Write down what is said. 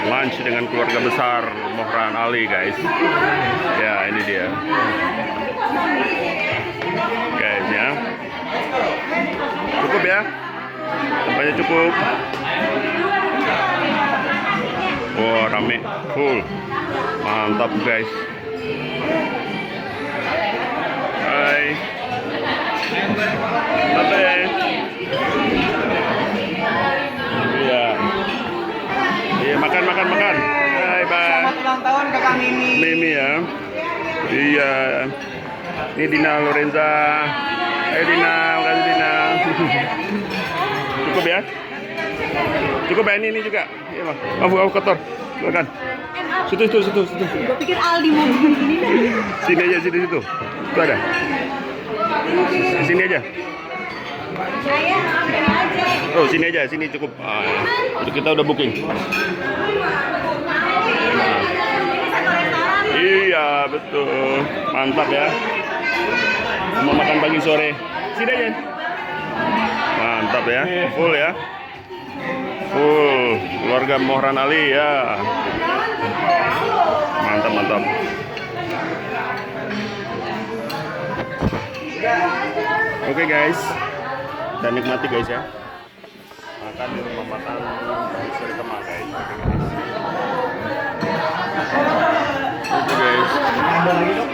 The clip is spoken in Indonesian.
lunch dengan keluarga besar Mohran Ali, guys. Ya, ini dia. Guys, ya. Cukup ya? Tempatnya cukup. Wah, rame, full. Mantap, guys. Hai. Santai. Iya. Iya, makan. Hai, Bang. Selamat ulang tahun Kakak Mimi. Mimi ya. Iya. Ini Dina Lorenza. Hai Dina, makasih Dina. Cukup ya? Cukup ya, ini juga. Iya, Bang. Aku kotor. Silakan. Situ. Gue pikir Aldi mau begini. Sini aja, situ. Itu ada. Di sini aja. Saya maafin aja. Oh, sini aja, sini cukup. Kita udah booking. Iya, betul. Mantap ya. Mau makan pagi sore. Sini aja. Mantap ya. Full ya. Full. Keluarga Mohran Ali ya. Mantap. Oke guys. Dan nikmati guys ya. Makan di rumah makan Suri Kemang guys. Oke guys.